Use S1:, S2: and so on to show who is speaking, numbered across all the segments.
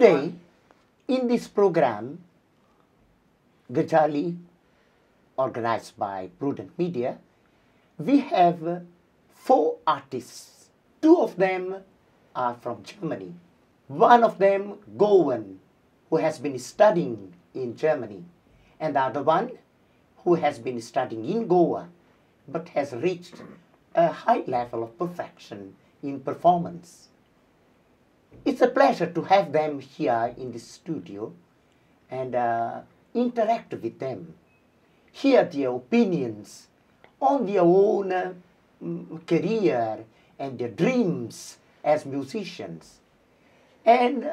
S1: Today, in this program, Gazali, organized by Prudent Media, we have 4 artists. 2 of them are from Germany. One of them, Goan, who has been studying in Germany, and the other one who has been studying in Goa, but has reached a high level of perfection in performance. It's a pleasure to have them here in the studio and interact with them, hear their opinions on their own career and their dreams as musicians, and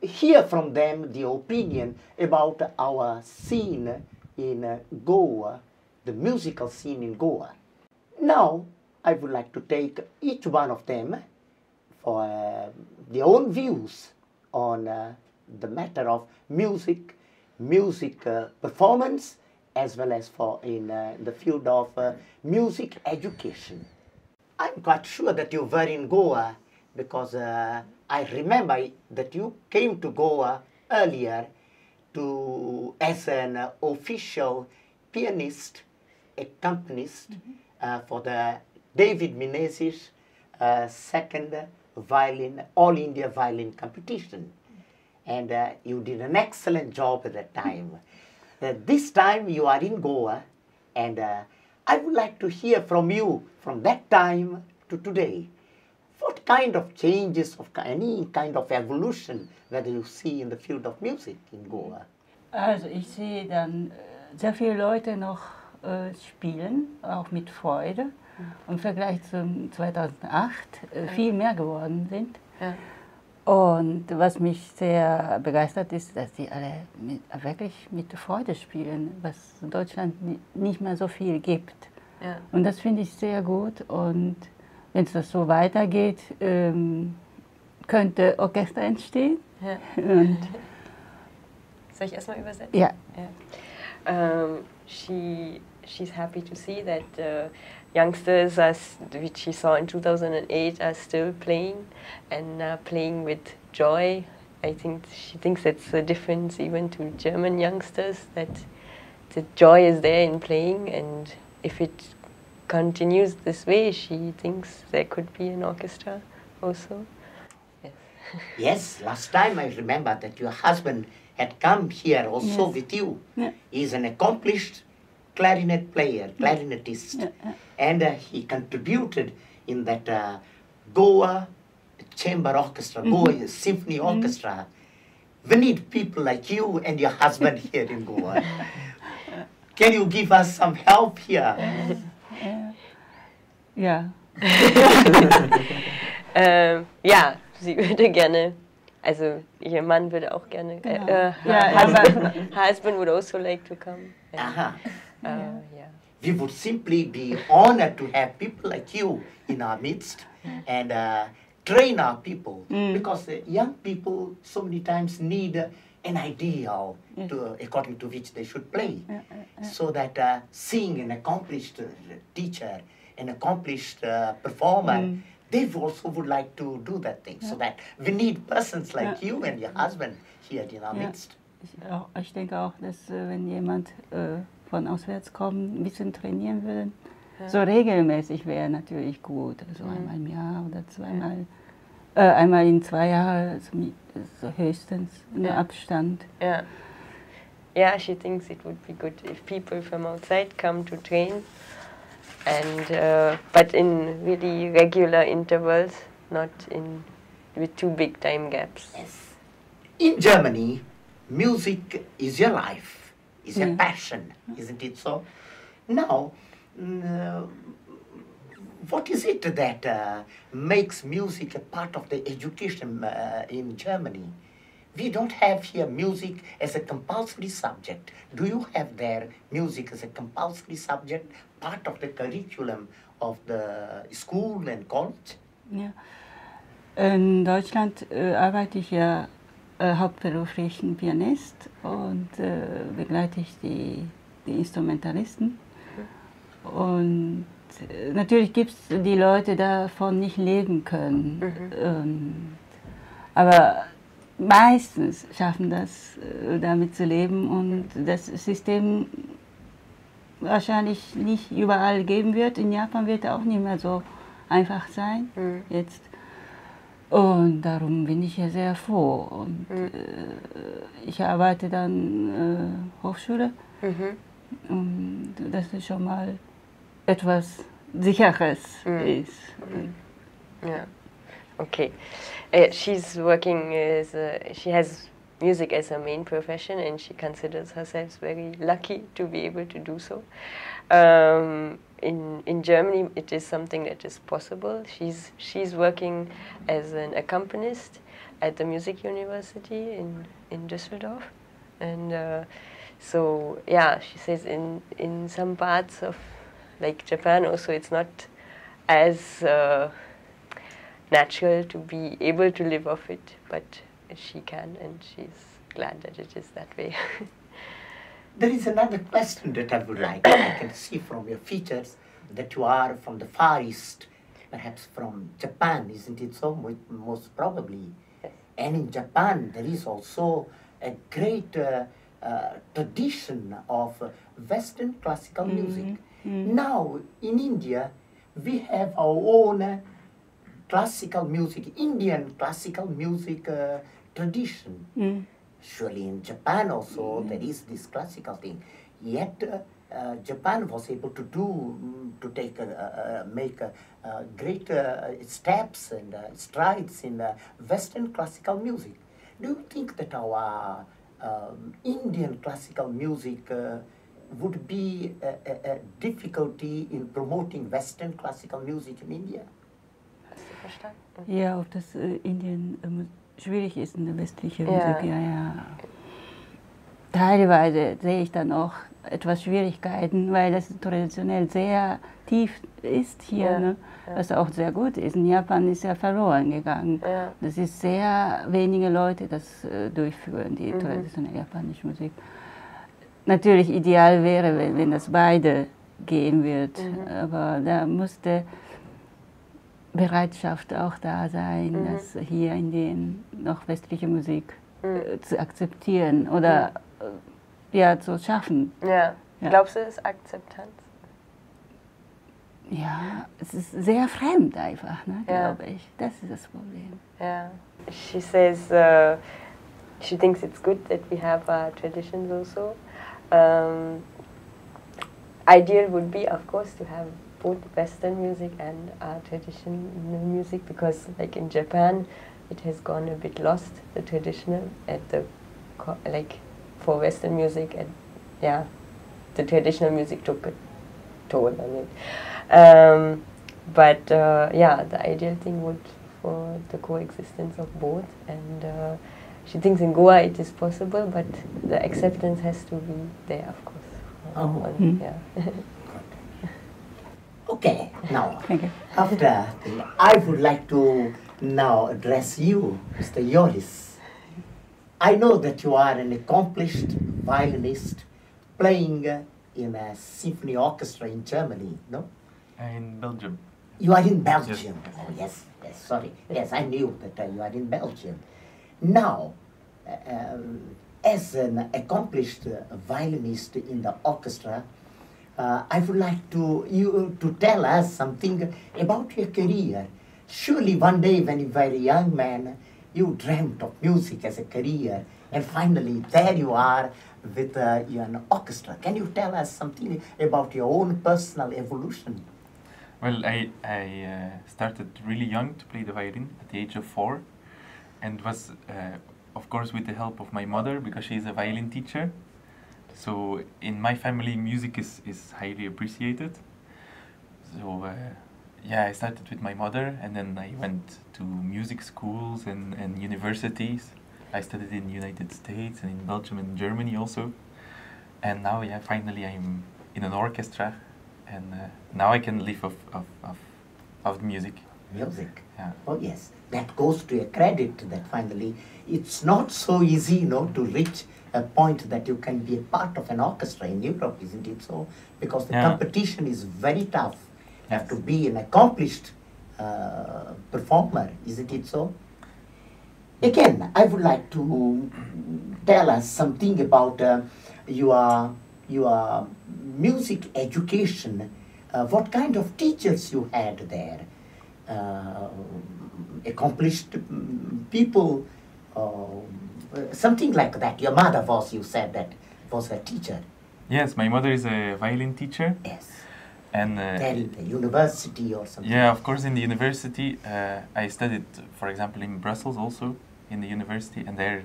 S1: hear from them the opinion about our scene in Goa, the musical scene in Goa. Now, I would like to take each one of them for their own views on the matter of music performance, as well as for in the field of music education. I'm quite sure that you were in Goa because I remember that you came to Goa earlier as an official pianist, accompanist for the David Menezes second violin, All India Violin Competition. And you did an excellent job at that time. This time you are in Goa, and I would like to hear from you from that time to today. What kind of changes, of any kind of evolution that you see in the field of music in Goa?
S2: Also ich sehe dann sehr viele Leute noch spielen, auch mit Freude. Im Vergleich zum 2008 viel mehr geworden sind. Ja. Und was mich sehr begeistert ist, dass die alle wirklich mit Freude spielen, was in Deutschland nicht mehr so viel gibt. Ja. Und das finde ich sehr gut. Und wenn es das so weitergeht, könnte Orchester entstehen. Ja. Und
S3: soll ich erstmal übersetzen?
S2: Ja.
S3: Yeah. She's happy to see that youngsters, which she saw in 2008, are still playing and playing with joy. I think she thinks that's a difference even to German youngsters, that the joy is there in playing, and if it continues this way, she thinks there could be an orchestra also. Yes.
S1: Yes, last time I remember that your husband had come here also with you. Yeah. He's an accomplished clarinet player, clarinetist, and he contributed in that Goa Chamber Orchestra, Goa Symphony Orchestra. We need people like you and your husband here in Goa. Can you give us some help here?
S2: Ja.
S3: Ja, sie würde gerne, also ihr Mann würde auch gerne, husband would also like to come.
S1: Yeah. We would simply be honored to have people like you in our midst and train our people, because young people so many times need an idea according to which they should play, so that seeing an accomplished teacher, an accomplished performer, they also would like to do that thing. So that we need persons like you and your husband here in our midst.
S2: Ich denke auch, dass wenn jemand von auswärts kommt, ein bisschen trainieren will, so regelmäßig wäre natürlich gut. Also einmal im Jahr oder zweimal, einmal in 2 Jahren, so höchstens in Abstand.
S3: Yeah, she thinks it would be good if people from outside come to train, and but in really regular intervals, not with too big time gaps.
S1: Yes. In Germany, music is your life, is your passion, isn't it so? Now, what is it that makes music a part of the education in Germany? We don't have here music as a compulsory subject. Do you have there music as a compulsory subject, part of the curriculum of the school and college?
S2: Ja. In Deutschland arbeite ich ja hauptberuflich Pianist und begleite ich die Instrumentalisten. Und natürlich gibt es die Leute, die davon nicht leben können. Aber meistens schaffen das, damit zu leben und das System wahrscheinlich nicht überall geben wird. In Japan wird auch nicht mehr so einfach sein jetzt. Und darum bin ich ja sehr froh. Und ich arbeite dann Hochschule. Und das ist schon mal etwas Sicheres ist.
S3: Yeah. Okay. She's working she has music as her main profession, and she considers herself very lucky to be able to do so. In Germany, it is something that is possible. She's working as an accompanist at the music university in Düsseldorf, and so yeah, she says in some parts of like Japan also it's not as natural to be able to live off it, but she can, and she's glad that it is that way.
S1: There is another question that I would like. I can see from your features that you are from the Far East, perhaps from Japan, isn't it so? Most probably.
S3: Yes.
S1: And in Japan, there is also a great tradition of Western classical music. Now, in India, we have our own classical music, Indian classical music tradition. Surely in Japan also there is this classical thing. Yet Japan was able to make great steps and strides in Western classical music. Do you think that our Indian classical music would be a difficulty in promoting Western classical music in India?
S3: Hast du verstanden?
S2: Ja, ob das Indien schwierig ist in der westlichen Musik, ja. Teilweise sehe ich dann auch etwas Schwierigkeiten, weil das traditionell sehr tief ist hier, ne? Was auch sehr gut ist. In Japan ist ja verloren gegangen. Das ist sehr wenige Leute, das durchführen, die traditionelle japanische Musik. Natürlich ideal wäre, wenn das beide gehen wird, aber da musste Bereitschaft auch da sein, das hier in den noch westliche Musik zu akzeptieren oder ja, zu schaffen.
S3: Ja. Glaubst du, es ist Akzeptanz?
S2: Ja, es ist sehr fremd einfach, ne, glaube ich. Das ist das Problem.
S3: Yeah. She says she thinks it's good that we have our traditions also. Ideal would be, of course, to have both Western music and our traditional music, because like in Japan it has gone a bit lost, the traditional at the like for Western music, and yeah, the traditional music took a toll on it. But yeah, the ideal thing would for the coexistence of both, and she thinks in Goa it is possible, but the acceptance has to be there, of course. Yeah.
S1: Okay, now, after, I would like to now address you, Mr. Joris. I know that you are an accomplished violinist playing in a symphony orchestra in Germany, no?
S4: In Belgium.
S1: You are in Belgium.
S4: Yes.
S1: Oh, yes, sorry. Yes, I knew that you are in Belgium. Now, as an accomplished violinist in the orchestra, I would like you to tell us something about your career. Surely one day when you were a young man, you dreamt of music as a career, and finally there you are with an orchestra. Can you tell us something about your own personal evolution?
S4: Well, I started really young to play the violin at the age of 4, and was, of course, with the help of my mother, because she is a violin teacher. So in my family, music is highly appreciated. So yeah, I started with my mother, and then I went to music schools and universities. I studied in the United States and in Belgium and Germany also. And now, yeah, finally I'm in an orchestra, and now I can live of the music.
S1: Music?
S4: Yeah.
S1: Oh yes, that goes to your credit that finally it's not so easy, to reach a point that you can be a part of an orchestra in Europe, isn't it so? Because the competition is very tough. You have to be an accomplished performer, isn't it so? Again, I would like to tell us something about your music education. What kind of teachers you had there? Accomplished people, something like that. Your mother was, you said that, was a teacher.
S4: Yes, my mother is a violin teacher.
S1: Yes.
S4: And
S1: there in the university or something?
S4: Yeah, of course, in the university. I studied, for example, in Brussels also, in the university, and there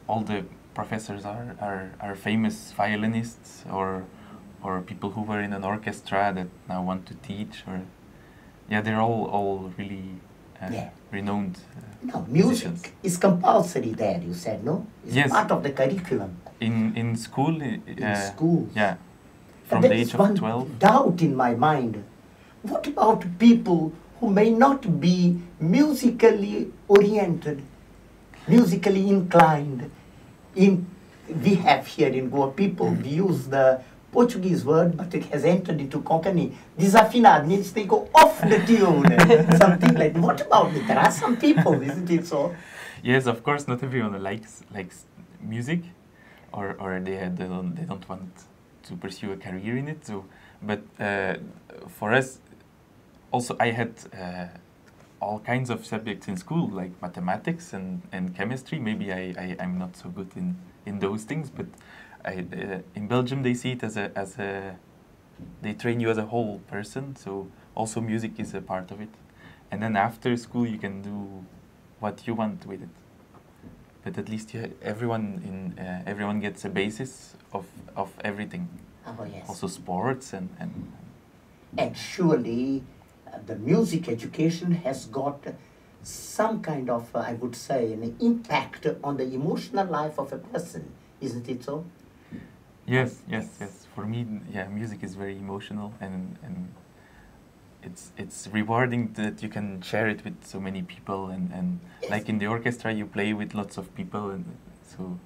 S4: all the professors are famous violinists or people who were in an orchestra that now want to teach, or yeah, they're all really renowned
S1: no,
S4: musicians.
S1: Music is compulsory there, you said, no? It's
S4: yes.
S1: part of the curriculum.
S4: In school?
S1: In school.
S4: Yeah. From the age of 12?
S1: Doubt in my mind. What about people who may not be musically oriented, musically inclined? We have here in Goa people, we use the Portuguese word, but it has entered into Konkani. Desafinado means they go off the tune, something like that. What about it? There are some people, isn't it so?
S4: Yes, of course, not everyone likes music, or they don't want to pursue a career in it. So, but for us, also I had all kinds of subjects in school, like mathematics and chemistry. Maybe I'm not so good in those things, but in Belgium they see it as a they train you as a whole person. So also music is a part of it, and then after school you can do what you want with it. But at least everyone gets a basis of everything.
S1: Oh, yes.
S4: Also sports and
S1: surely the music education has got some kind of, I would say, an impact on the emotional life of a person, isn't it so?
S4: Yes. For me, yeah, music is very emotional, and it's rewarding that you can share it with so many people, and
S1: yes.
S4: Like in the orchestra you play with lots of people, and so